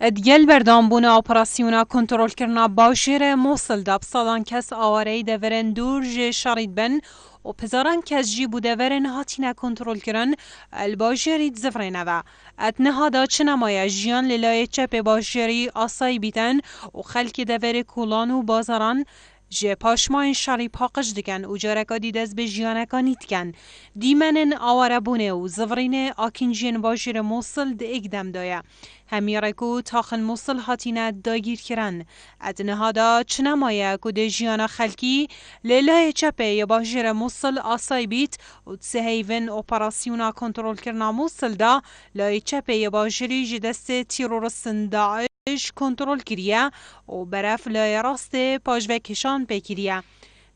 ادگل بردانبونا اپراسیونا کنترل کرنا باشیر موصل داب سالان کس آواره دورن دور جه شرید بن و پزاران کس جی بوده ورن هاتینا کنترل کرن الباشیرید زفرینه و اتنها دا چنمای جیان للای چپ باشیری آسای بیتن و خلک دور کولان و بازاران جه پاشماین شری پاقش دکن و جارکا دیدز به جیانکا نیتکن دیمنن آواره بونه و زفرین آکینجین باشیر موصل ده اگدم دایا همیرکو تاخن موصل هاتینه داگیر کرن ادنها دا چنمایه که ده جیانا خلکی لیلای چپه یا باشیر موصل آسای بیت و تسهیون اپراسیونا کنترل کرنا موصل دا لای چپه یا باشیری جدست تیرورسن داعش کنترل کریه و برف لای راست پاجوه کشان پیکریه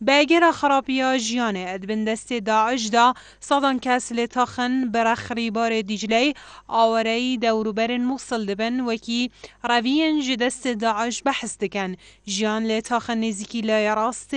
باگر خرابیا جیانه ادبن دست داعش دا صدان کس لتاخن برخری بار دیجلی آوری دوروبرن موصل دبن وکی روین جدست داعش بحث دکن جیان لتاخن نزیکی لای راست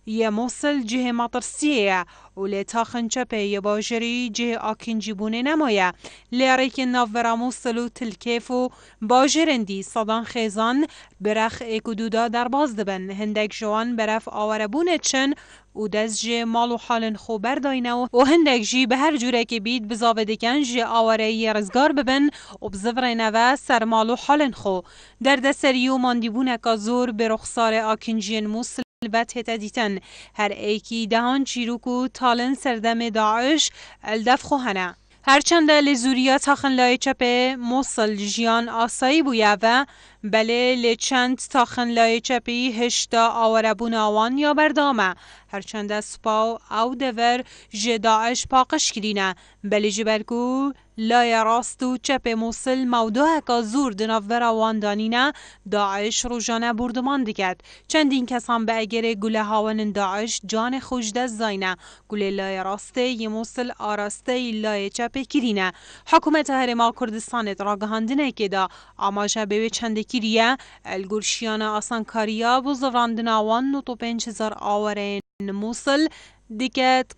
یه موصل جه مطرسیه و لتاخن چپه یه باجری جه آکینجی بونه نمایه لیاره که ناورا موصل و تلکیف و باجرندی صدان خیزان برخ اکودودا در باز دبن هندک جوان برف آوره بونه چن و دست جه مال و حال خو برداینه و هندک جی به هر جوره که بید بزاوه دکن جه آوره یه رزگار ببن و بزفرینه و سر مال و حال خو در دستریو ماندیبونه که زور به رخصار آکینجین موصل البته دیتن هر ایکی دهان چیروکو تالن سردم داعش الدف خوهنه هرچند لزوریا تاخن لای چپه موصل جیان آسایی بویا و بله لچند تاخن لای چپی هشتا آوربون آوان یا بردامه هرچند سپاو او دور جداعش پاقش کرینه بله جبرکو لای راست و چپ موصل موضوع که زور دناور آوان دانینه داعش رو جانه بردمان دکد چندین کسان به اگر گله هاون داعش جان خوش دست زاینه گله لای راسته یه موصل آراسته لای چپ کرینه حکومت هرما کردستان راگهاندنه که دا آماجه به چند کریه الگرشیان آسانکاریا بزرگاندن آوان نوتو 5000 آورین موصل دکت